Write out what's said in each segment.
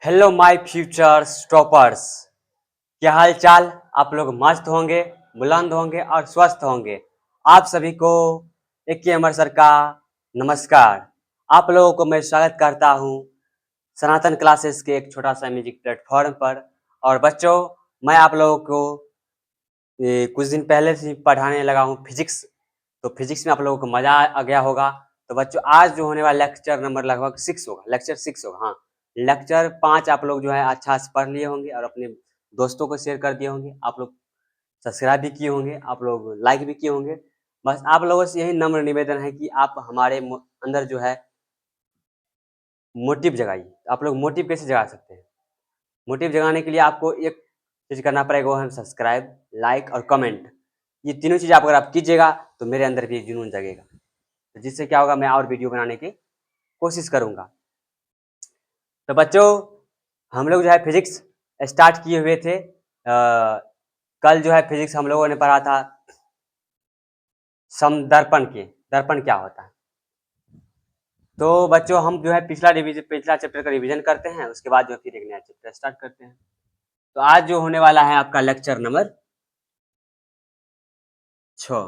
Hello my futures toppers. क्या हाल चाल? आप लोग मस्त होंगे, बुलंद होंगे और स्वस्थ होंगे। आप सभी को एक अमर सर का नमस्कार। आप लोगों को मैं स्वागत करता हूँ सनातन क्लासेस के एक छोटा सा म्यूजिक प्लेटफॉर्म पर। और बच्चों, मैं आप लोगों को कुछ दिन पहले से पढ़ाने लगा हूँ फिजिक्स। तो फिजिक्स में आप लोगों को मजा आ गया होगा। तो बच्चों, आज जो होने वाला लेक्चर नंबर लगभग 6 होगा, लेक्चर 6 होगा। हाँ, लेक्चर 5 आप लोग जो है अच्छा से पढ़ लिए होंगे और अपने दोस्तों को शेयर कर दिए होंगे। आप लोग सब्सक्राइब भी किए होंगे, आप लोग लाइक भी किए होंगे। बस आप लोगों से यही नम्र निवेदन है कि आप हमारे अंदर जो है मोटिव जगाइए। आप लोग मोटिव कैसे जगा सकते हैं? मोटिव जगाने के लिए आपको एक चीज़ करना पड़ेगा, वो है सब्सक्राइब, लाइक और कमेंट। ये तीनों चीज़ अगर आप कीजिएगा तो मेरे अंदर भी एक जुनून जगेगा, तो जिससे क्या होगा, मैं और वीडियो बनाने की कोशिश करूँगा। तो बच्चों, हम लोग जो है फिजिक्स स्टार्ट किए हुए थे। कल जो है फिजिक्स हम लोगों ने पढ़ा था समदर्पण के, दर्पण क्या होता है। तो बच्चों, हम जो है पिछला चैप्टर का रिवीजन करते हैं, उसके बाद जो फिर एक नया चैप्टर स्टार्ट करते हैं। तो आज जो होने वाला है आपका लेक्चर नंबर 6।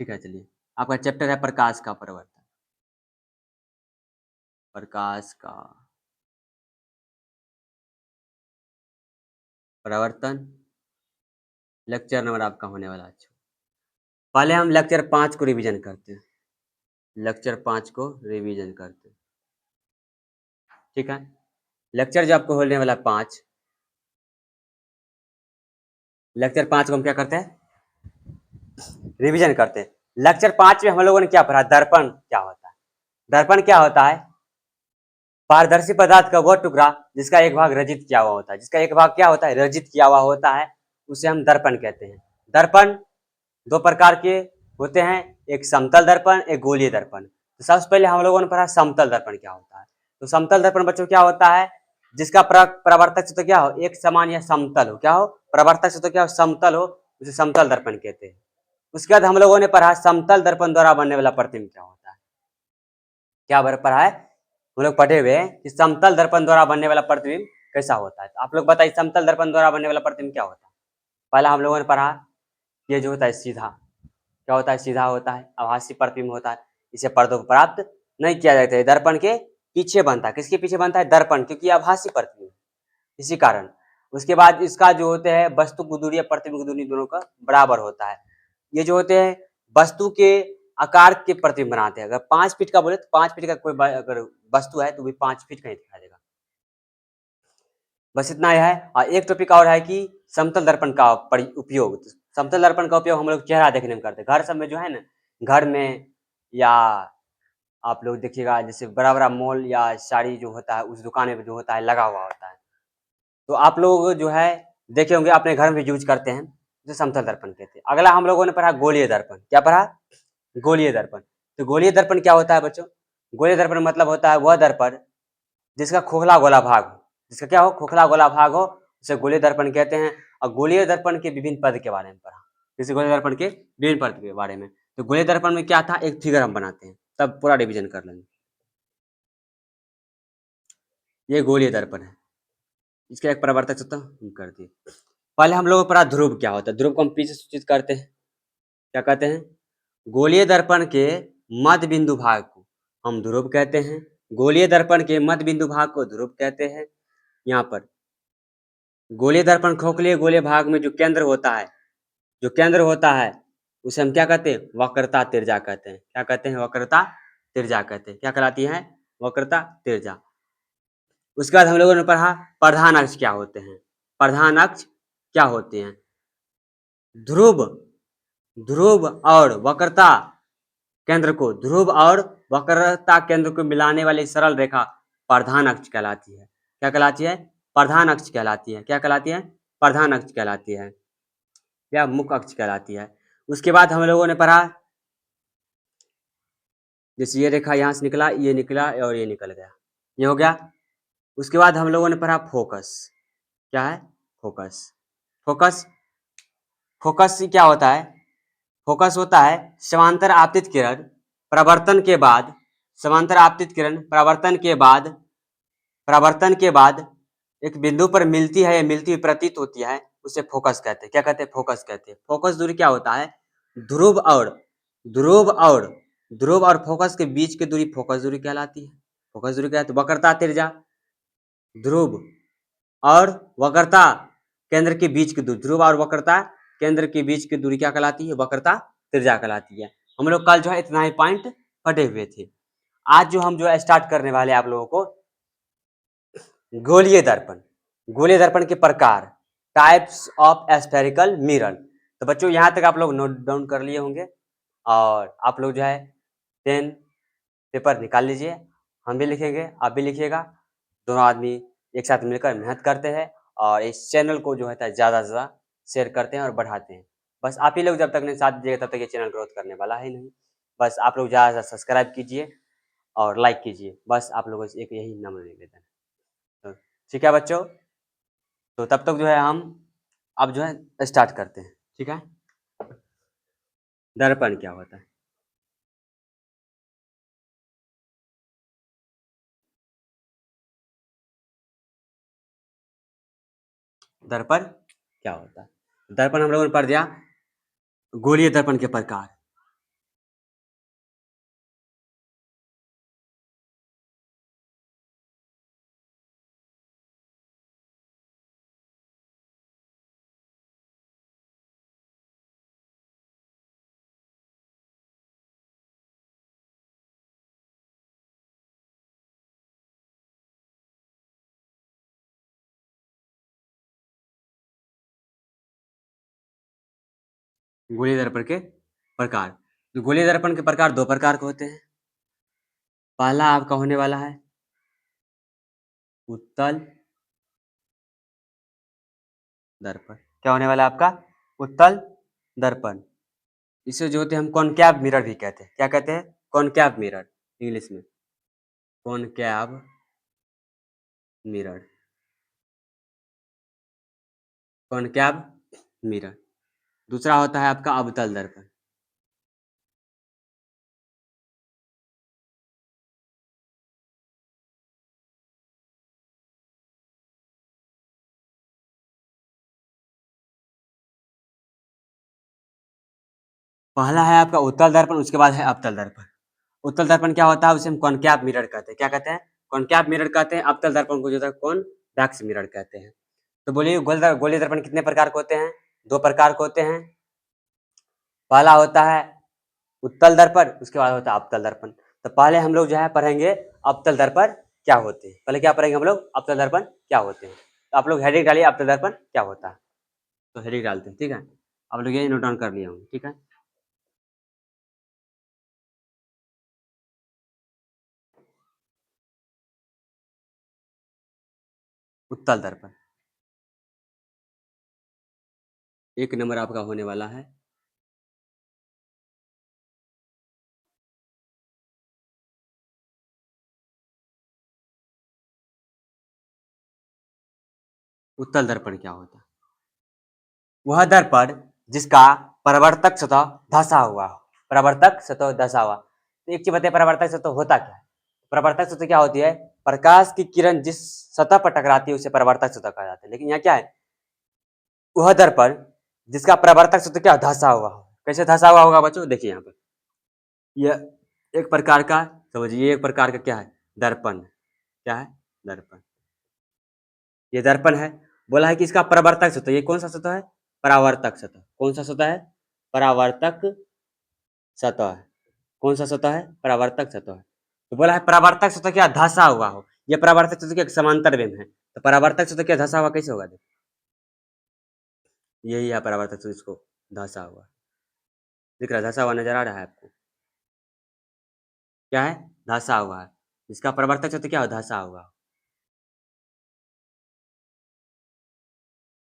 ठीक है, चलिए। आपका चैप्टर है प्रकाश का परिवर्तन। प्रकाश का परिवर्तन लेक्चर नंबर आपका होने वाला है 6। पहले हम लेक्चर 5 को रिवीजन करते हैं। लेक्चर 5 को रिवीजन करते हैं। ठीक है, लेक्चर जो आपको होने वाला 5, लेक्चर 5 को हम क्या करते हैं, रिवीजन करते हैं। लेक्चर 5 में हम लोगों ने क्या पढ़ा? दर्पण क्या होता है। दर्पण क्या होता है? पारदर्शी पदार्थ का वह टुकड़ा जिसका एक भाग रजित किया हुआ होता है। जिसका एक भाग क्या होता है? रजित किया हुआ होता है, उसे हम दर्पण कहते हैं। दर्पण दो प्रकार के होते हैं, एक समतल दर्पण, एक गोलीय दर्पण। तो सबसे पहले हम लोगों ने पढ़ा समतल दर्पण क्या होता है। तो समतल दर्पण बच्चों क्या होता है? जिसका प्रवर्तक सतह क्या हो? एक समान या समतल हो। क्या हो? प्रवर्तक सतह क्या हो? समतल हो, उसे समतल दर्पण कहते हैं। उसके बाद हम लोगों ने पढ़ा समतल दर्पण द्वारा बनने वाला प्रतिबिंब क्या होता है। क्या पढ़ा है? हम लोग पढ़े हुए हैं कि समतल दर्पण द्वारा बनने वाला प्रतिबिंब कैसा होता है। तो आप लोग बताइए, समतल दर्पण द्वारा बनने वाला प्रतिबिंब क्या होता है? पहला हम लोगों ने पढ़ा, ये जो होता है सीधा, क्या होता है? सीधा होता है, आभासी प्रतिबिंब होता है। इसे पर्दों को प्राप्त नहीं किया जाता है, दर्पण के पीछे बनता है। किसके पीछे बनता है? दर्पण, क्योंकि आभासी प्रतिबिंब, इसी कारण। उसके बाद इसका जो होते हैं वस्तु की दूरी या प्रतिबिंब की दूरी दोनों का बराबर होता है। ये जो होते हैं वस्तु के आकार के प्रतिबिंब बनाते हैं। अगर 5 फीट का बोले तो 5 फीट का कोई अगर वस्तु है तो भी 5 फीट का ही दिखा देगा। बस इतना ही है। और एक टॉपिक और है कि समतल दर्पण का उपयोग। समतल दर्पण का उपयोग हम लोग चेहरा देखने में करते हैं। घर सब में जो है ना, घर में, या आप लोग देखिएगा जैसे बड़ा बड़ा मॉल या साड़ी जो होता है उस दुकान में जो होता है लगा हुआ होता है। तो आप लोग जो है देखे होंगे, अपने घर में यूज करते हैं, जो समतल दर्पण कहते हैं। अगला हम लोगों ने पढ़ा गोलीय दर्पण। क्या पढ़ा? गोलीय दर्पण। तो गोलीय दर्पण क्या होता है बच्चों? गोलीय दर्पण मतलब होता है वह दर्पण जिसका खोखला गोला भाग हो। जिसका क्या हो? खोखला गोला भाग हो, उसे गोलीय दर्पण कहते हैं। और गोलीय दर्पण के विभिन्न पद के बारे में पढ़ा। जैसे गोलीय दर्पण के विभिन्न पद के बारे में, तो गोलीय दर्पण में क्या था, एक फिगर हम बनाते हैं, तब पूरा रिवीजन कर लेंगे। ये गोलीय दर्पण है, इसका एक परावर्तक सतह हम कर दिए। पहले हम लोगों को पढ़ा ध्रुव क्या होता है। ध्रुव को हम पीछे सूचित करते हैं, क्या कहते हैं? गोलीय दर्पण के मध्य बिंदु भाग को हम ध्रुव कहते हैं। गोलीय दर्पण के मध्य बिंदु भाग को ध्रुव कहते हैं। यहाँ पर गोलीय दर्पण खोखले गोलीय भाग में जो केंद्र होता है, जो केंद्र होता है उसे हम क्या कहते हैं? वक्रता तिर्जा कहते हैं। क्या कहते हैं? वक्रता तिर्जा कहते हैं। क्या कहलाती है? वक्रता तिर्जा। उसके बाद हम लोगों ने पढ़ा प्रधान अक्ष क्या होते हैं। प्रधान अक्ष क्या होते हैं? ध्रुव, ध्रुव और वक्रता केंद्र को, ध्रुव और वक्रता केंद्र को मिलाने वाली सरल रेखा प्रधान अक्ष कहलाती है। क्या कहलाती है? प्रधान अक्ष कहलाती है। क्या कहलाती है? प्रधान अक्ष कहलाती है, या मुख्य अक्ष कहलाती है। उसके बाद हम लोगों ने पढ़ा, जैसे ये रेखा यहाँ से निकला, ये निकला और ये निकल गया, ये हो गया। उसके बाद हम लोगों ने पढ़ा फोकस। क्या है? फोकस। फोकस, फोकस से क्या होता है? फोकस होता है समांतर आपतित किरण प्रवर्तन के बाद, समांतर आपतित किरण प्रवर्तन के बाद परावर्तन के बाद एक बिंदु पर मिलती है या मिलती हुई प्रतीत होती है, उसे फोकस कहते हैं। क्या कहते हैं? फोकस कहते हैं। फोकस दूरी क्या होता है? ध्रुव और ध्रुव और ध्रुव और फोकस के बीच की दूरी फोकस दूरी कहलाती है। फोकस दूरी क्या है? तो वक्रता त्रिज्या, ध्रुव और वक्रता केंद्र के बीच की दूरी, ध्रुव और वक्रता केंद्र के बीच की दूरी क्या कहलाती है? वक्रता त्रिज्या कहलाती है। हम लोग कल जो है इतना ही पॉइंट पढ़े हुए थे। आज जो हम जो है स्टार्ट करने वाले हैं आप लोगों को गोलीय दर्पण। गोलीय दर्पण के प्रकार, टाइप्स ऑफ स्फेरिकल मिरर। तो बच्चों यहाँ तक आप लोग नोट डाउन कर लिए होंगे और आप लोग जो है पेन पेपर निकाल लीजिए। हम भी लिखेंगे, आप भी लिखिएगा। दोनों आदमी एक साथ मिलकर मेहनत करते हैं और इस चैनल को जो है ज़्यादा से ज़्यादा शेयर करते हैं और बढ़ाते हैं। बस आप ही लोग जब तक नहीं साथ दीजिएगा तब तक ये चैनल ग्रोथ करने वाला है नहीं। बस आप लोग ज़्यादा से ज़्यादा सब्सक्राइब कीजिए और लाइक कीजिए। बस आप लोगों से एक यही नम्र निवेदन है। तो ठीक है बच्चों, तो तब तक जो है हम अब जो है स्टार्ट करते हैं। ठीक है, दर्पण क्या होता है? दर्पण क्या होता है? दर्पण हम लोगों ने पढ़ दिया गोलीय दर्पण के प्रकार। गोलीय दर्पण के प्रकार, तो गोलीय दर्पण के प्रकार दो प्रकार के होते हैं। पहला आपका होने वाला है उत्तल दर्पण। क्या होने वाला है आपका? उत्तल दर्पण। इसे जो होते हैं हम कॉनकैव मिरर भी कहते हैं। क्या कहते हैं? कॉनकैव मिरर, इंग्लिश में कॉनकैव मिरर, कॉनकैव मिरर। दूसरा होता है आपका अवतल दर्पण। पहला है आपका उत्तल दर्पण, उसके बाद है अवतल दर्पण। उत्तल दर्पण क्या होता है? उसे हम कॉनकैव मिरर कहते हैं। क्या कहते हैं? कॉनकैव मिरर कहते हैं। अवतल दर्पण को जो है कॉन्वेक्स मिरर कहते हैं। तो बोलिए गोलीय दर्पण कितने प्रकार के होते हैं? दो प्रकार के होते हैं। पहला होता है उत्तल दर्पण, उसके बाद होता है अवतल दर्पण। तो पहले हम लोग जो है पढ़ेंगे अवतल दर्पण क्या होते हैं। पहले क्या पढ़ेंगे हम लोग? अवतल दर्पण क्या होते हैं। तो आप लोग हेडिंग डालिए अवतल दर्पण क्या होता है। तो हेडिंग डालते हैं, ठीक है। आप लोग ये नोट डाउन कर लिए होंगे, ठीक है। उत्तल दर्पण एक नंबर आपका होने वाला है उत्तल दर्पण क्या होता है? वह दर्पण जिसका परावर्तक सतह धंसा हुआ हो। परावर्तक सतह धंसा हुआ, तो एक चीज बताइए परावर्तक सतह होता क्या है? परावर्तक सतह क्या होती है? प्रकाश की किरण जिस सतह पर टकराती है उसे परावर्तक सतह कहा जाता है। लेकिन यहाँ क्या है? वह दर्पण जिसका परावर्तक सतह क्या धंसा हुआ हो। कैसे धंसा हुआ होगा बच्चों? देखिए यहाँ पर यह एक प्रकार का, समझिए एक प्रकार का क्या है? दर्पण। क्या है? दर्पण। ये दर्पण है। बोला है कि इसका परावर्तक सतह, ये कौन सा सतह है? परावर्तक सतह। कौन सा सतह है? परावर्तक सतह है। कौन सा सतह है? परावर्तक सतह है। तो बोला है परावर्तक सतह क्या धंसा हुआ हो। यह परावर्तक सतह के समांतर में है। तो परावर्तक सतह क्या धंसा हुआ कैसे होगा? यही है परावर्तक सतह, इसको धंसा हुआ दिख रहा है। धंसा हुआ नजर आ रहा है आपको? क्या है? धंसा हुआ है। इसका परावर्तक सतह क्या हो? धंसा हुआ।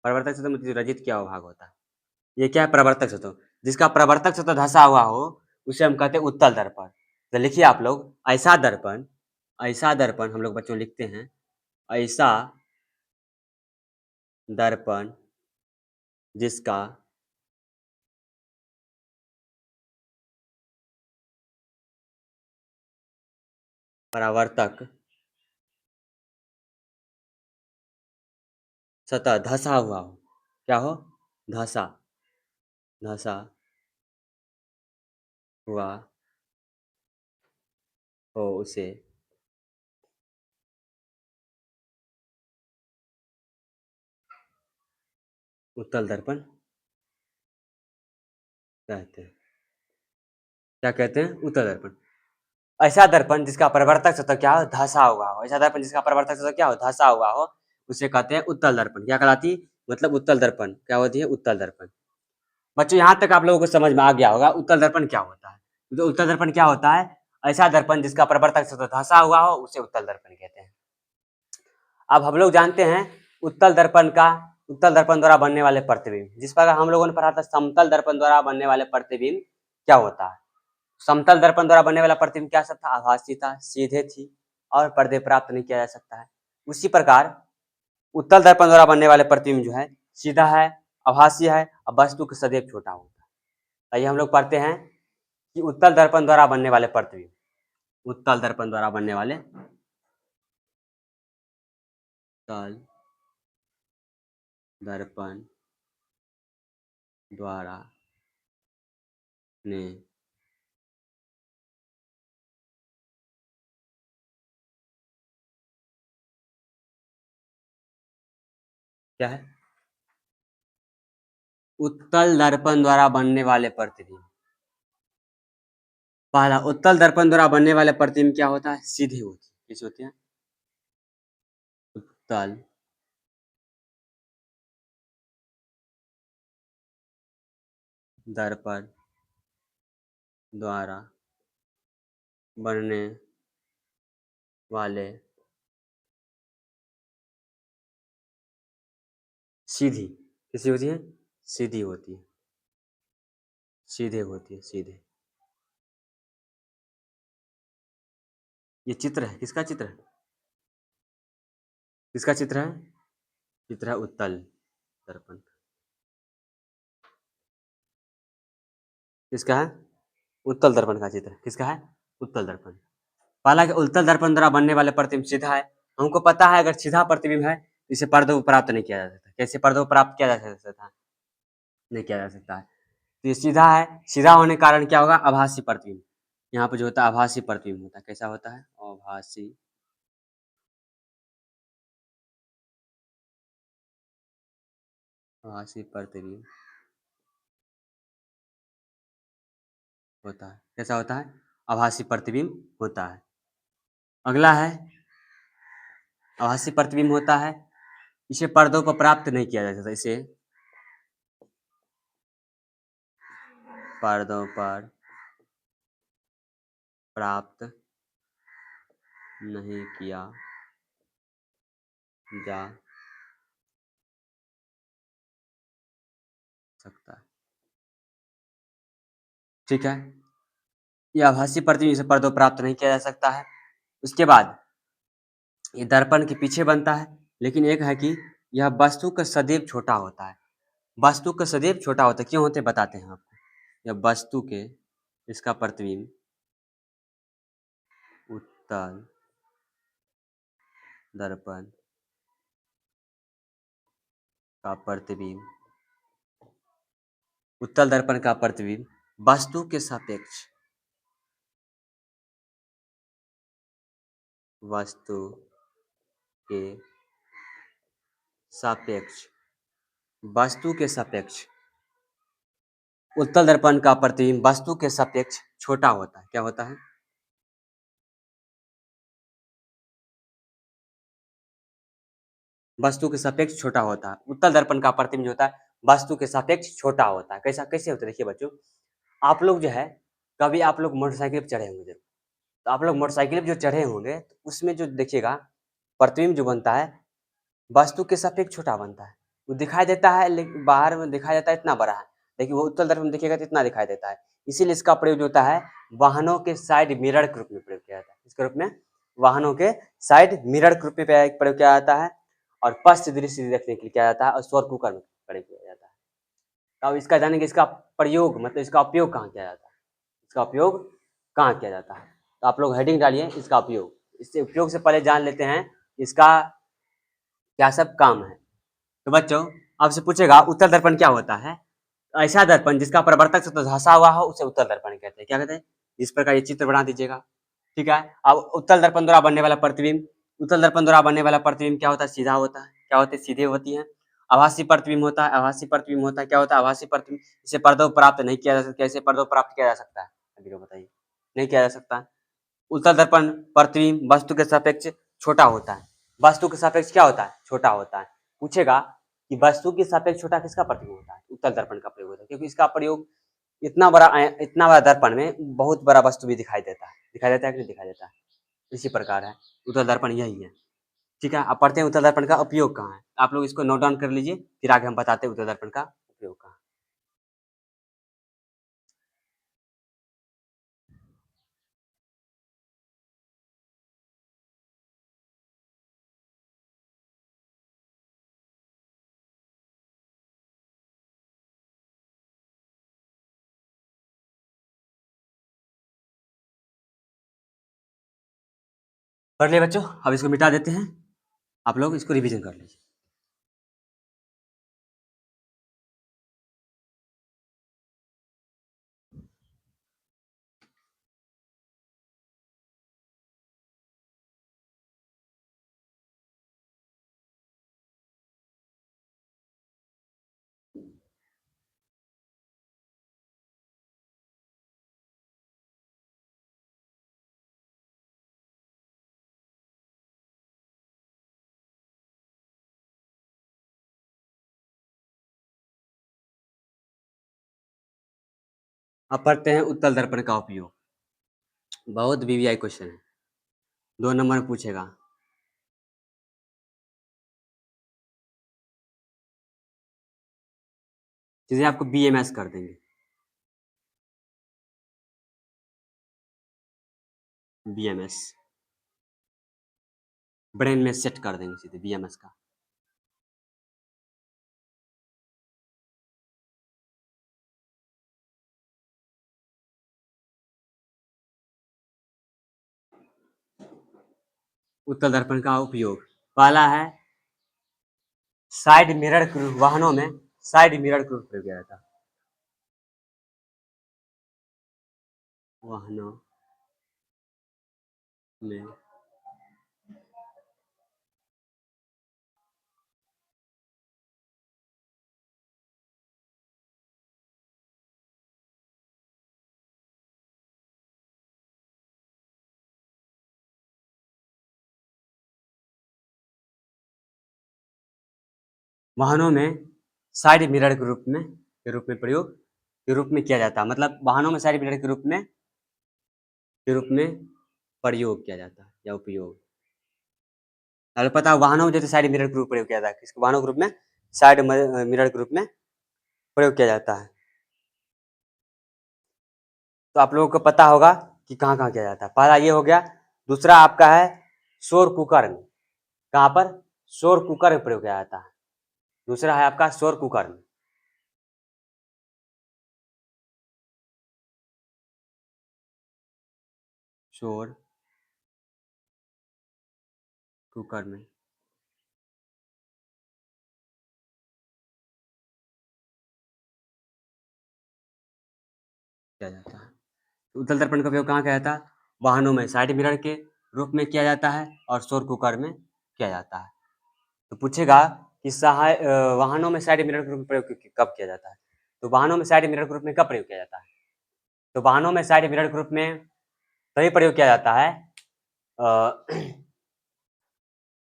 परावर्तक सतह में रजित क्या भाग होता है? ये क्या है? परावर्तक सतह। जिसका परावर्तक सतह धंसा हुआ हो उसे हम कहते हैं उत्तल दर्पण। तो लिखिए आप लोग ऐसा दर्पण, ऐसा दर्पण हम लोग बच्चों लिखते हैं ऐसा दर्पण जिसका परावर्तक सतह धसा हुआ हो, क्या हो, धसा, धसा हुआ हो उसे उत्तल दर्पण कहते हैं। क्या कहते हैं, उत्तल दर्पण। ऐसा दर्पण जिसका परिवर्तक सतह क्या हो, धसा हुआ हो, ऐसा दर्पण जिसका परिवर्तक सतह क्या हो, धसा हुआ हो, उसे कहते हैं उत्तल दर्पण। क्या कहलाती, मतलब उत्तल दर्पण क्या होती है, उत्तल दर्पण। बच्चों यहाँ तक आप लोगों को समझ में आ गया होगा उत्तल दर्पण क्या होता है। तो उत्तल दर्पण क्या होता है, ऐसा दर्पण जिसका परिवर्तक सतह धसा हुआ हो उसे उत्तल दर्पण कहते हैं। अब हम लोग जानते हैं उत्तल दर्पण का, उत्तल दर्पण द्वारा बनने वाले प्रतिबिंब, जिस प्रकार हम लोगों ने पढ़ा था समतल दर्पण द्वारा बनने वाले प्रतिबिंब क्या होता है। समतल दर्पण द्वारा बनने वाला प्रतिबिंब क्या सब था, आभासी था, सीधे थी और पर्दे प्राप्त नहीं किया जा सकता है। उसी प्रकार उत्तल दर्पण द्वारा बनने वाले प्रतिबिंब जो है सीधा है, आभासी है और वस्तु के सदैव छोटा होता है। आइए हम लोग पढ़ते हैं कि उत्तल दर्पण द्वारा बनने वाले प्रतिबिंब, उत्तल दर्पण द्वारा बनने वाले, उत्तल दर्पण द्वारा ने क्या है, उत्तल दर्पण द्वारा बनने वाले प्रतिबिंब। पहला उत्तल दर्पण द्वारा बनने वाले प्रतिबिंब क्या होता है, सीधे होती है। कैसे होते हैं, उत्तल दर्पण द्वारा बनने वाले सीधी, कैसी होती है, सीधी होती है, सीधे होती है, सीधे। ये चित्र है, किसका चित्र है, किसका चित्र है, चित्र है उत्तल दर्पण, किसका है, उत्तल दर्पण का चित्र, किसका है, उत्तल दर्पण। पहला कि उत्तल दर्पण द्वारा बनने वाले प्रतिबिंब सीधा है। हमको पता है अगर सीधा प्रतिबिंब है तो इसे पर्दों को प्राप्त नहीं किया जा सकता। कैसे पर्दों को प्राप्त किया जा सकता है, नहीं किया जा सकता है। तो ये सीधा है, सीधा होने के कारण क्या होगा, आभासी प्रतिबिंब। यहाँ पे जो होता है आभासी प्रतिबिंब होता है। कैसा होता है, आभासी, आभासी प्रतिबिंब होता है। कैसा होता है, आभासी प्रतिबिंब होता है। अगला है आभासी प्रतिबिंब होता है, इसे पर्दों पर प्राप्त नहीं किया जा सकता, इसे पर्दों पर प्राप्त नहीं किया जा सकता है। ठीक है, यह आभासी प्रतिबिंब इसे पर्दों प्राप्त नहीं किया जा सकता है। उसके बाद ये दर्पण के पीछे बनता है, लेकिन एक है कि यह वस्तु का सदैव छोटा होता है। वस्तु का सदैव छोटा होता है, क्यों होते बताते हैं आपको। यह वस्तु के, इसका प्रतिबिंब उत्तल दर्पण का प्रतिबिंब, उत्तल दर्पण का प्रतिबिंब वस्तु के सापेक्ष, वस्तु के सापेक्ष, वस्तु के सापेक्ष, उत्तल दर्पण का प्रतिबिंब वस्तु के सापेक्ष छोटा होता है। क्या होता है, वस्तु के सापेक्ष छोटा होता है। उत्तल दर्पण का प्रतिबिंब जो होता है वस्तु के सापेक्ष छोटा होता है। कैसा, कैसे होता है, देखिए बच्चों, आप लोग जो है कभी आप लोग मोटरसाइकिल पर चढ़े होंगे, तो आप लोग मोटरसाइकिल पे जो चढ़े होंगे तो उसमें जो देखिएगा प्रतिबिंब जो बनता है वस्तु के सापेक्ष छोटा बनता है। वो दिखाई देता है लेकिन बाहर में दिखाई देता है इतना बड़ा है, लेकिन वो उत्तल दर्पण में देखिएगा तो इतना दिखाई देता है। इसीलिए इसका प्रयोग जो होता है वाहनों के साइड मिरर के रूप में प्रयोग किया जाता है। इसके रूप में वाहनों के साइड मिरर के रूप में प्रयोग किया जाता है और पश्च दृश्य देखने के लिए किया जाता है और स्वर कुकर में प्रयोग किया जाता है। तो अब इसका जानेंगे इसका प्रयोग मतलब इसका उपयोग कहाँ किया जाता है, इसका उपयोग कहाँ किया जाता है। तो आप लोग हेडिंग डालिए इसका उपयोग। इससे उपयोग से पहले जान लेते हैं इसका क्या सब काम है। तो बच्चों आपसे पूछेगा उत्तल दर्पण क्या होता है। ऐसा दर्पण जिसका प्रवर्तक सतह धंसा हुआ हो उसे उत्तल दर्पण कहते हैं। क्या कहते हैं? इस प्रकार ये चित्र बना दीजिएगा। ठीक है। अब उत्तल दर्पण द्वारा बनने वाला प्रतिबिंब, उत्तल दर्पण द्वारा बनने वाला प्रतिबिंब क्या होता है? सीधा होता है। क्या होते हैं? सीधे होती है। आभासी प्रतिबिंब होता है। आभासी प्रतिबिंब होता है। क्या होता है? आभासी प्रतिबिंब। इसे पर्दों पर प्राप्त नहीं किया जा सकता। कैसे पर्दों पर प्राप्त किया जा सकता है? अभी तो बताइए। नहीं किया जा सकता। उत्तल दर्पण प्रतिबिंब वस्तु के सापेक्ष छोटा होता है। वस्तु के सापेक्ष क्या होता है? छोटा होता है। पूछेगा कि वस्तु के सापेक्ष छोटा किसका प्रतिबिंब होता है? उत्तल दर्पण का प्रयोग होता है, क्योंकि इसका प्रयोग इतना बड़ा दर्पण में बहुत बड़ा वस्तु भी दिखाई देता है। दिखाई देता है कि नहीं दिखाई देता है? इसी प्रकार है उत्तल दर्पण, यही है। ठीक है। अब पढ़ते हैं उत्तल दर्पण का उपयोग कहाँ है। आप लोग इसको नोट डाउन कर लीजिए, फिर आगे हम बताते हैं उत्तल दर्पण का उपयोग कहाँ है। पढ़ लिया बच्चों? अब इसको मिटा देते हैं। आप लोग इसको रिविजन कर लीजिए। अब पढ़ते हैं उत्तल दर्पण का उपयोग। बहुत वीवीआई क्वेश्चन है, 2 नंबर में पूछेगा। चलिए आपको बीएमएस कर देंगे। बीएमएस ब्रेन में सेट कर देंगे सीधे बीएमएस का। उत्तल दर्पण का उपयोग पहला है साइड मिरर के रूप, वाहनों में साइड मिरर के रूप में किया जाता है। वाहनों में वाहनों में साइड मिरर के रूप में प्रयोग के रूप में किया जाता है। मतलब वाहनों में साइड मिरर के रूप में प्रयोग किया जाता है या उपयोग। अगर पता है वाहनों में जैसे साइड मिरर के रूप में प्रयोग किया जाता है, किसके वाहनों के रूप में? साइड मिरर के रूप में प्रयोग किया जाता है। तो आप लोगों को पता होगा कि कहाँ कहाँ किया जाता है। पहला ये हो गया। दूसरा आपका है शोर कुकर में। कहाँ पर? शोर कुकर में प्रयोग किया जाता है। दूसरा है आपका शोर कुकर में। शोर कुकर में किया जाता है। उत्तल दर्पण का उपयोग कहाँ किया जाता है? वाहनों में साइड मिरर के रूप में किया जाता है और शोर कुकर में किया जाता है। तो पूछेगा कि वाहनों में साइड मिरर के रूप में प्रयोग कब किया जाता है? तो वाहनों में साइड मिरर के रूप में कब प्रयोग किया जाता है? तो वाहनों में साइड मिरर के रूप में तभी प्रयोग किया जाता है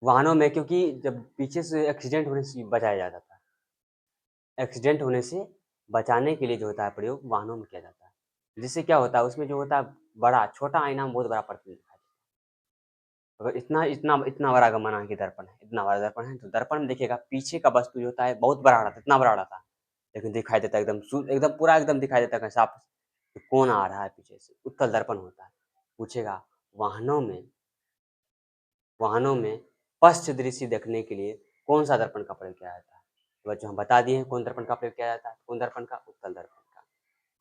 वाहनों में, क्योंकि जब पीछे से एक्सीडेंट होने से बचाया जाता था। एक्सीडेंट होने से बचाने के लिए जो होता है प्रयोग वाहनों में किया जाता है। जिससे क्या होता है उसमें जो होता है बड़ा छोटा आईना में बहुत बड़ा प्रतिबिंब दिखाई देता है। अगर इतना इतना इतना बड़ा अगर माना कि दर्पण है, इतना बड़ा दर्पण है, तो दर्पण में देखिएगा पीछे का वस्तु जो होता है बहुत बड़ा रहता है, इतना बड़ा रहता है, लेकिन दिखाई देता है एकदम पूरा एकदम दिखाई देता है साफ, कौन आ रहा है पीछे से। उत्तल दर्पण होता है। पूछेगा वाहनों में वाहनों में पश्च दृश्य देखने के लिए कौन सा दर्पण का प्रयोग किया जाता है? तो बच्चों हम बता दिए हैं कौन दर्पण का प्रयोग किया जाता है। कौन दर्पण का? उत्तल दर्पण का।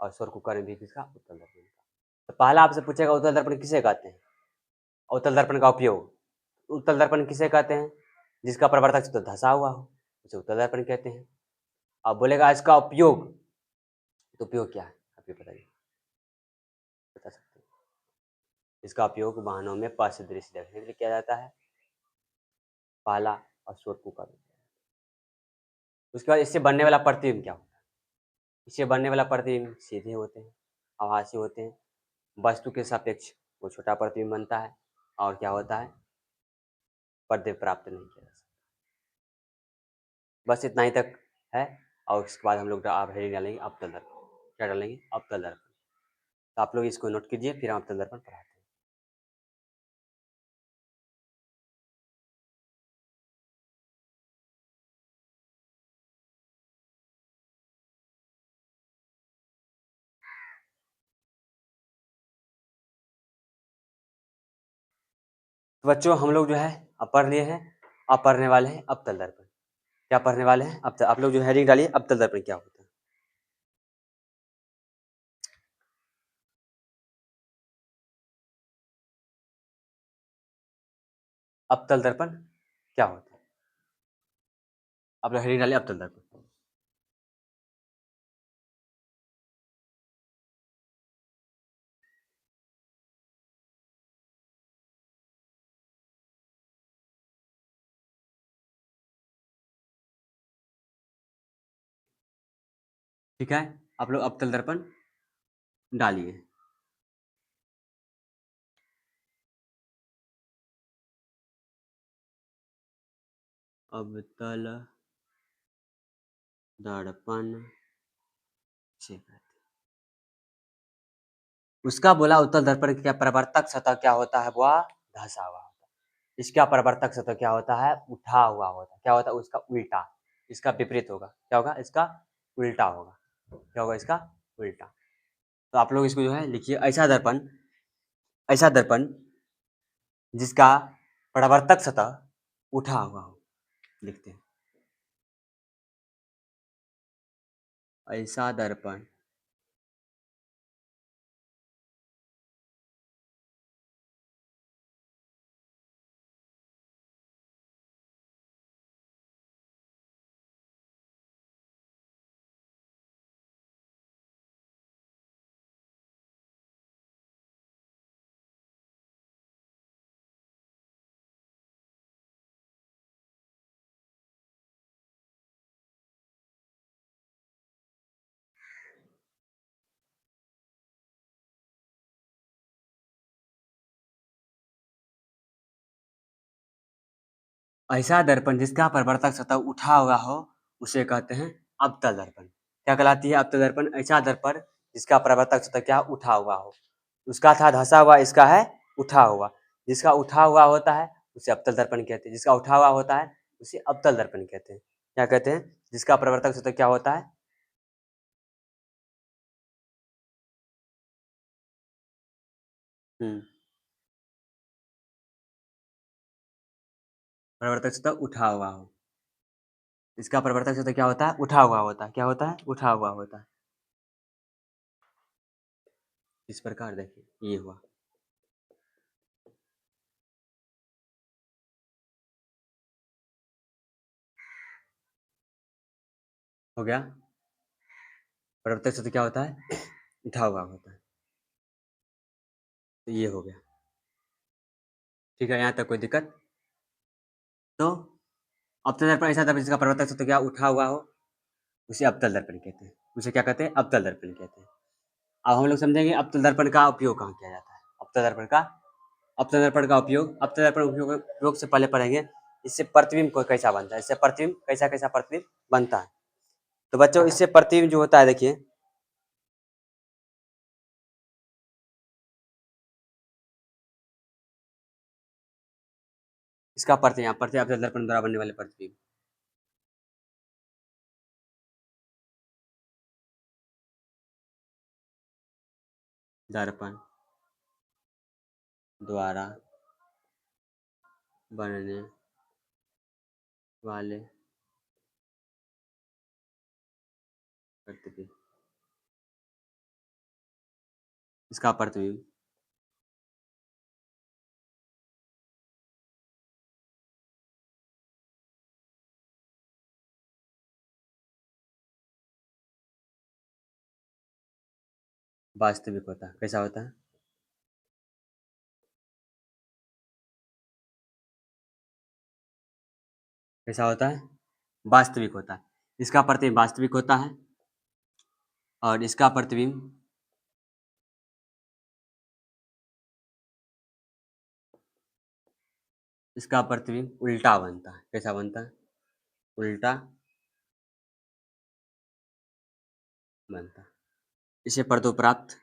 और शोर कुकर में भी किसका? उत्तल दर्पण का। तो पहला आपसे पूछेगा उत्तल दर्पण किसे कहते हैं? उत्तल दर्पण का उपयोग। उत्तल दर्पण किसे कहते हैं? जिसका प्रवर्तक तो धंसा हुआ हो। उसे उत्तल दर्पण कहते हैं। अब बोलेगा इसका उपयोग, तो उपयोग क्या है आप ये बताइए, बता सकते हैं? इसका उपयोग वाहनों में स्पष्ट दृश्य देखने के लिए किया जाता है, पाला और शोर का। उसके बाद इससे बनने वाला प्रतिबिंब क्या होता है? इससे बनने वाला प्रतिबिंब सीधे होते हैं, आभासी होते हैं, वस्तु के सापेक्ष वो छोटा प्रतिबिंब बनता है, और क्या होता है, प्रतिबिंब प्राप्त नहीं किया जा सकता। बस इतना ही तक है। और उसके बाद हम लोग आप हेडिंग डालेंगे अवतल दर्पण। क्या डालेंगे? अवतल दर्पण। तो आप लोग इसको नोट कीजिए, फिर हम अवतल दर्पण पढ़ाते हैं। तो बच्चों हम लोग जो है अब पढ़ लिए हैं, अब पढ़ने वाले हैं अवतल दर्पण। क्या पढ़ने वाले हैं? अब आप लोग जो हेडिंग डालिए अवतल दर्पण क्या होता है। अवतल दर्पण क्या होता है? आप लोग हेडिंग डालिए अवतल दर्पण। ठीक है, आप लोग अवतल दर्पण डालिए। अवतल दर्पण से उसका बोला उत्तल दर्पण की क्या परावर्तक सतह क्या होता है? वह धंसा हुआ होता है। इसका परावर्तक सतह क्या होता है? उठा हुआ होता है। क्या होता है? उसका उल्टा, इसका विपरीत होगा। क्या होगा? इसका उल्टा होगा। क्या होगा? इसका उल्टा। तो आप लोग इसको जो है लिखिए, ऐसा दर्पण जिसका परावर्तक सतह उठा हुआ हो, लिखते हैं। ऐसा दर्पण ऐसा दर्पण जिसका परावर्तक सतह उठा हुआ हो, उसे कहते हैं अवतल दर्पण। क्या कहलाती है? अवतल दर्पण ऐसा दर्पण जिसका परावर्तक सतह क्या? उठा हुआ हो। उसका था धंसा हुआ, इसका है उठा हुआ। जिसका उठा हुआ होता है उसे अवतल दर्पण कहते हैं। जिसका उठा हुआ होता है उसे अवतल दर्पण कहते हैं। क्या कहते हैं? जिसका परावर्तक सतह क्या होता है? परावर्तक सतह उठा हुआ हो। इसका परावर्तक सतह क्या होता है? उठा हुआ होता है। क्या होता है? उठा हुआ होता है। इस प्रकार देखिए, ये हुआ। हो गया। परावर्तक सतह क्या होता है? उठा हुआ होता है। तो ये हो गया। ठीक है, यहाँ तक कोई दिक्कत? तो अवतल दर्पण ऐसा दर्पण जिसका परावर्तक सतह क्या? उठा हुआ हो, उसे अवतल दर्पण कहते हैं। उसे क्या कहते हैं? अवतल दर्पण कहते हैं। अब हम लोग समझेंगे अवतल दर्पण का उपयोग कहाँ किया जाता है। अवतल दर्पण उपयोग से पहले पढ़ेंगे इससे प्रतिबिंब को कैसा बनता है। इससे प्रतिबिंब कैसा कैसा प्रतिबिंब बनता है। तो बच्चों इससे प्रतिबिंब जो होता है, देखिए इसका प्रतिबिंब अवतल दर्पण द्वारा बनने वाले प्रतिबिंब दर्पण द्वारा बनने वाले प्रतिबिंब, इसका प्रतिबिंब वास्तविक होता है। कैसा होता है? कैसा होता है? वास्तविक होता है। इसका प्रतिबिंब वास्तविक होता है और इसका प्रतिबिंब उल्टा बनता है। कैसा बनता है? उल्टा बनता है। इसे पर्दोप्राप्त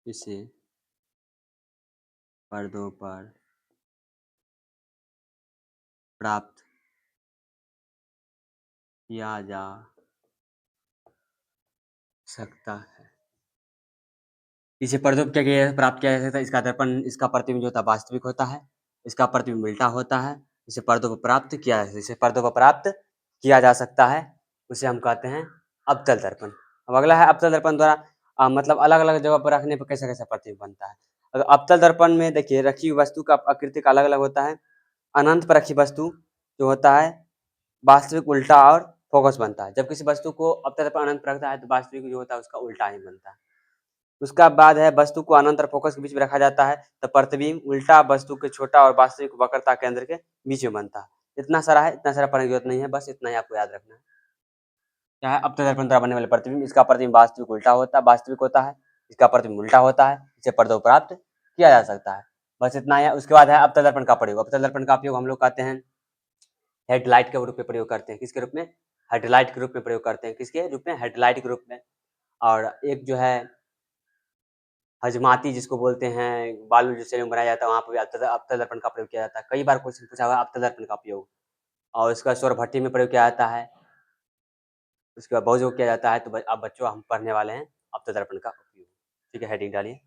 इसे पर्दों पर प्राप्त किया जा सकता है। इसे पर्दों पर क्या किया प्राप्त किया जा सकता है? इसका दर्पण इसका प्रतिबिंब जो होता है वास्तविक होता है, इसका प्रतिबिंब उल्टा होता है। इसे पर्दों पर प्राप्त किया जा सकता है। इसे पर्दों पर प्राप्त किया जा सकता है, उसे हम कहते हैं अवतल दर्पण। अब अगला है अवतल दर्पण द्वारा मतलब अलग-अलग जगह पर रखने पर कैसा-कैसा प्रतिबिंब बनता है। अगर अवतल दर्पण में देखिए रखी हुई वस्तु का आकृति का अलग-अलग होता है। अनंत पर रखी वस्तु जो होता है वास्तविक उल्टा और फोकस बनता है। जब किसी वस्तु को अवतल दर्पण अनंत पर रखता है तो वास्तविक जो होता है उसका उल्टा ही बनता है। उसका बाद है वस्तु को अनंत और फोकस के बीच में रखा जाता है तो प्रतिबिंब उल्टा वस्तु के छोटा और वास्तविक वक्रता केंद्र के बीच में बनता है। इतना सारा है, इतना सारा पढ़ने की जरूरत नहीं है, बस इतना ही आपको याद रखना है। क्या है? अवतल दर्पण द्वारा बनने वाले प्रतिबिंब, इसका प्रतिबिंब वास्तविक होता है, इसका प्रतिबिंब उल्टा होता है, इसे पर्दों पर प्राप्त किया जा सकता है। बस इतना ही है। उसके बाद है अवतल दर्पण का प्रयोग। अवतल दर्पण का उपयोग हम लोग कहते हैं हेडलाइट के रूप में प्रयोग करते हैं। किसके रूप में? हेडलाइट के रूप में प्रयोग करते हैं। किसके रूप में? हेडलाइट के रूप में। और एक जो है हजमाती जिसको बोलते हैं, बालू जिससे बनाया जाता है, वहाँ पे भी अवतल दर्पण का प्रयोग किया जाता है। कई बार क्वेश्चन पूछा हुआ है अवतल दर्पण का उपयोग। और इसका सौर भट्टी में प्रयोग किया जाता है। उसके बाद बहुत जगह किया जाता है। तो अब बच्चों हम पढ़ने वाले हैं अवतल दर्पण का उपयोग। ठीक है, हेडिंग डालिए।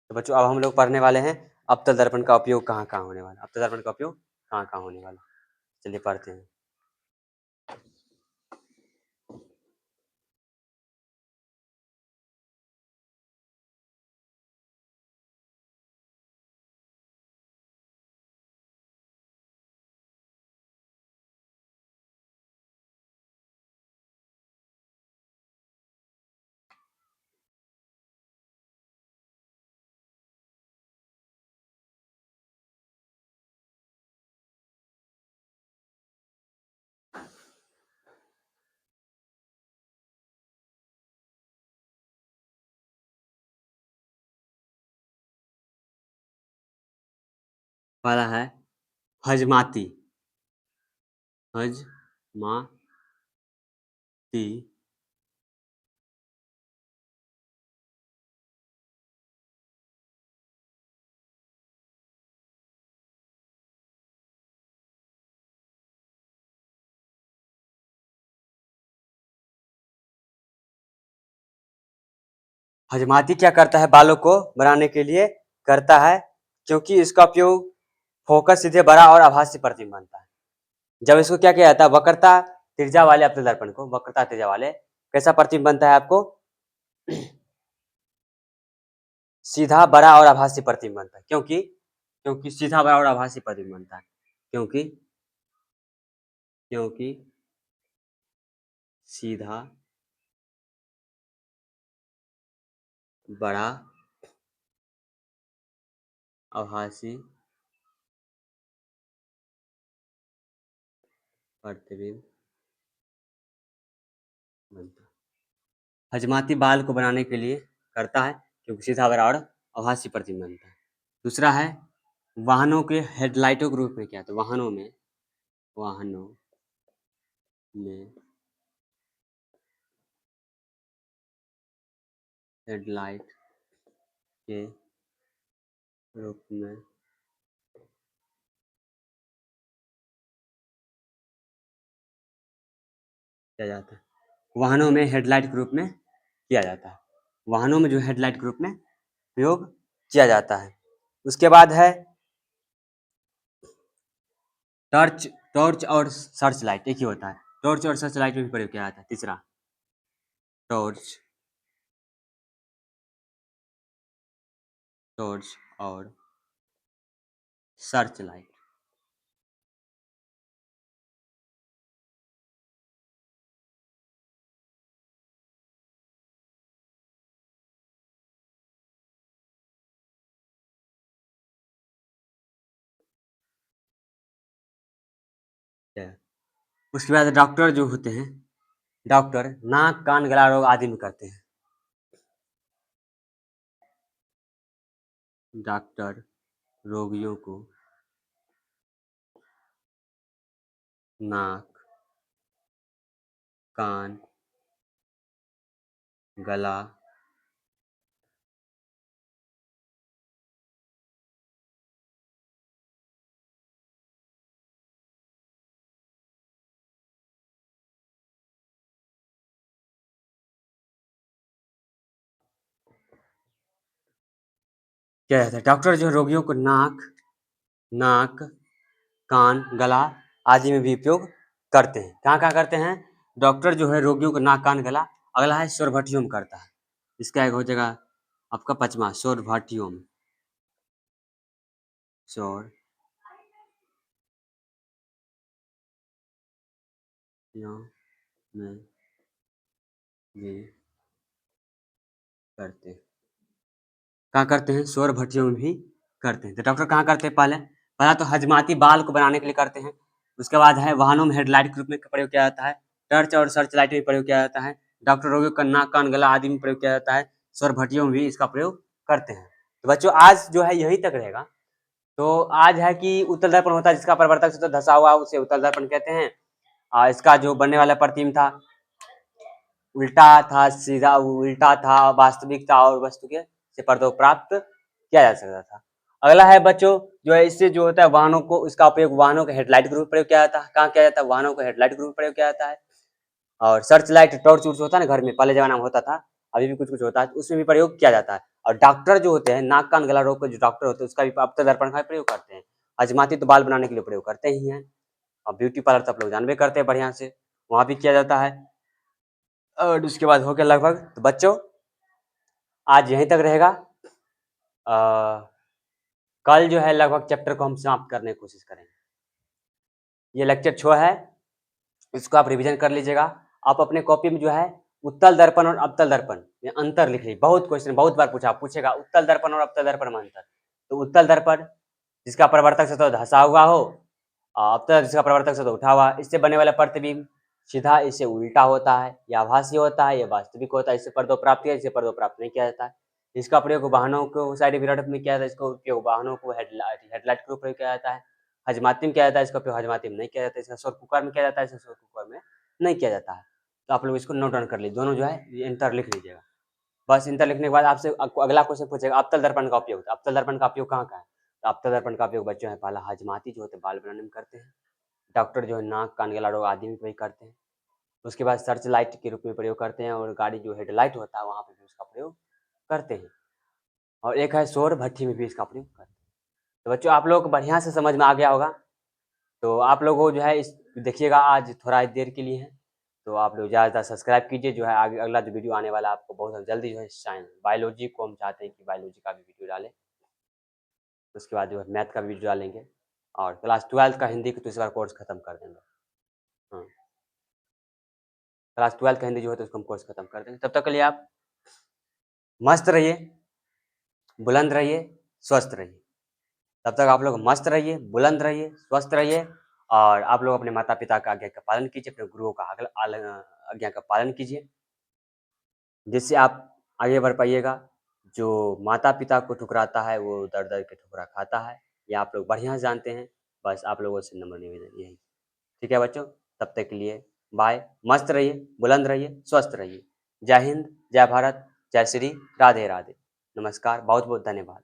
तो बच्चों अब हम लोग पढ़ने वाले हैं अवतल दर्पण का उपयोग कहाँ-कहाँ होने वाला है। अवतल दर्पण का उपयोग कहाँ-कहाँ होने वाला है। चलिए पढ़ते हैं। पहला है हजमाती। हजमाती हजमाती क्या करता है? बालों को बनाने के लिए करता है, क्योंकि इसका उपयोग फोकस सीधे बड़ा और आभासी प्रतिबिंब बनता है। जब इसको क्या किया जाता है? वक्रता त्रिज्या वाले अवतल दर्पण को, वक्रता त्रिज्या वाले कैसा प्रतिबिंब बनता है आपको? सीधा बड़ा और आभासी प्रतिबिंब बनता है। क्योंकि सीधा बड़ा और आभासी प्रतिबिंब बनता है। क्योंकि क्योंकि सीधा बड़ा आभासी प्रतिबिंब बनता है। हजमाती बाल को बनाने के लिए करता है, क्योंकि सीधा बड़ा और आभासी प्रतिबिंब बनता है। दूसरा है वाहनों के हेडलाइटों के रूप में क्या? तो वाहनों में हेडलाइट के रूप में किया जाता है। वाहनों में हेडलाइट के रूप में किया जाता है। वाहनों में जो हेडलाइट के रूप में प्रयोग किया जाता है। उसके बाद है टॉर्च। टॉर्च और सर्च लाइट एक ही होता है। टॉर्च और सर्च लाइट में भी प्रयोग किया जाता है। तीसरा टॉर्च टॉर्च और सर्च लाइट। उसके बाद डॉक्टर जो होते हैं, डॉक्टर नाक कान गला रोग आदि में करते हैं। डॉक्टर रोगियों को नाक कान गला क्या कहते हैं, डॉक्टर जो रोगियों को नाक कान गला आदि में भी उपयोग करते हैं। कहाँ कहाँ करते हैं? डॉक्टर जो है रोगियों को नाक कान गला, अगला है सौर भट्टियों में करता है। इसका एक हो जाएगा आपका 5वां सौर भट्टियों में। सौर में भी करते हैं। कहाँ करते हैं? सौर भट्टियों में भी करते हैं। तो डॉक्टर कहाँ करते हैं? पहला तो हजमाती बाल को बनाने के लिए करते हैं। उसके बाद है वाहनों में हेडलाइट के रूप में प्रयोग किया जाता है। टर्च और सर्च लाइट में प्रयोग किया जाता है। डॉक्टर रोगियों का नाक कान गला आदि में प्रयोग किया जाता है। सौर भट्टियों में भी इसका प्रयोग करते हैं। तो बच्चों आज जो है यही तक रहेगा। तो आज है कि उत्तल दर्पण होता है जिसका परावर्तक सतह धंसा हुआ उसे उत्तल दर्पण कहते हैं। इसका जो बनने वाला प्रतिबिंब था उल्टा था, सीधा उल्टा था, वास्तविक था और वस्तु के से पर्दों प्राप्त किया जा सकता था। अगला है बच्चों जो है इससे जो होता है वाहनों को, इसका उपयोग वाहनों के हेडलाइट के रूप में प्रयोग किया जाता है। कहाँ किया जाता है? वाहनों के हेडलाइट के रूप में प्रयोग किया जाता है। और सर्च लाइट टॉर्च उर्च होता है ना घर में, पहले जमाना में होता था, अभी भी कुछ कुछ होता है, उसमें भी प्रयोग किया जाता है। और डॉक्टर जो होते हैं नाक कान गला रोग के जो डॉक्टर होते हैं उसका भी अपतल दर्पण का प्रयोग करते हैं। हजमाती तो बाल बनाने के लिए प्रयोग करते ही हैं, और ब्यूटी पार्लर तो आप लोग जानबे करते हैं बढ़िया से, वहाँ भी किया जाता है। और उसके बाद हो गया लगभग। तो बच्चों आज यहीं तक रहेगा। कल जो है लगभग चैप्टर को हम समाप्त करने की कोशिश करेंगे। ये लेक्चर 6 है, इसको आप रिवीजन कर लीजिएगा। आप अपने कॉपी में जो है उत्तल दर्पण और अवतल दर्पण में अंतर लिख लीजिए। बहुत क्वेश्चन बहुत बार पूछेगा उत्तल दर्पण और अवतल दर्पण में अंतर। तो उत्तल दर्पण जिसका परावर्तक सतह धंसा हुआ हो, अवतल जिसका परावर्तक सतह उठा हुआ, इससे बनने वाला प्रतिबिंब सीधा इससे उल्टा होता है, या आभासी होता है, या वास्तविक होता है। इससे पर्दों प्राप्त किया, इससे पर्दों प्राप्त नहीं किया जाता है। इसका प्रयोग वाहनों को साइड विराट में किया जाता है, इसका उपयोग वाहनों को हेडलाइट के रूप में किया जाता है। हजमाती में किया जाता है, इसका उपयोग हजमाती में नहीं किया जाता है। इसका सौर कुकर में किया जाता है, इसका सौर कुकर में नहीं किया जाता है। तो आप लोग इसको नोट डाउन कर लीजिए, दोनों जो है इंटर लिख लीजिएगा। बस इंटर लिखने के बाद आपसे अगला क्वेश्चन पूछेगा अवतल दर्पण का उपयोग। अवतल दर्पण का उपयोग कहाँ का है? तो अवतल दर्पण का उपयोग बच्चों है पहला हजमाती जो होते हैं बाल बनाने में करते हैं। डॉक्टर जो है नाक कान गला रोग आदि में प्रयोग करते हैं। उसके बाद सर्च लाइट के रूप में प्रयोग करते हैं, और गाड़ी जो हेडलाइट होता है वहाँ पे भी उसका प्रयोग करते हैं। और एक है सौर भट्ठी में भी इसका प्रयोग करते हैं। तो बच्चों आप लोग को बढ़िया से समझ में आ गया होगा। तो आप लोगों को जो है इस देखिएगा आज थोड़ा देर के लिए है, तो आप लोग ज़्यादा सब्सक्राइब कीजिए। जो है आगे अगला जो वीडियो आने वाला है आपको बहुत जल्दी जो है साइंस बायोलॉजी को हम चाहते हैं कि बायोलॉजी का भी वीडियो डालें। उसके बाद जो है मैथ का भी वीडियो डालेंगे, और क्लास 12 का हिंदी का तो इस बार कोर्स खत्म कर देंगे। हाँ, क्लास 12 का हिंदी जो है तो उसको हम कोर्स खत्म कर देंगे। तब तक के लिए आप मस्त रहिए, बुलंद रहिए, स्वस्थ रहिए। तब तक आप लोग मस्त रहिए, बुलंद रहिए, स्वस्थ रहिए, और आप लोग अपने माता पिता का आज्ञा का पालन कीजिए, अपने गुरुओं का आज्ञा का पालन कीजिए, जिससे आप आगे बढ़ पाइएगा। जो माता पिता को ठुकराता है वो दर दर के ठुकरा खाता है, ये आप लोग बढ़िया से जानते हैं। बस आप लोगों से नम्र निवेदन यही। ठीक है बच्चों, तब तक के लिए बाय। मस्त रहिए, बुलंद रहिए, स्वस्थ रहिए। जय हिंद, जय भारत, जय श्री राधे राधे। नमस्कार, बहुत बहुत धन्यवाद।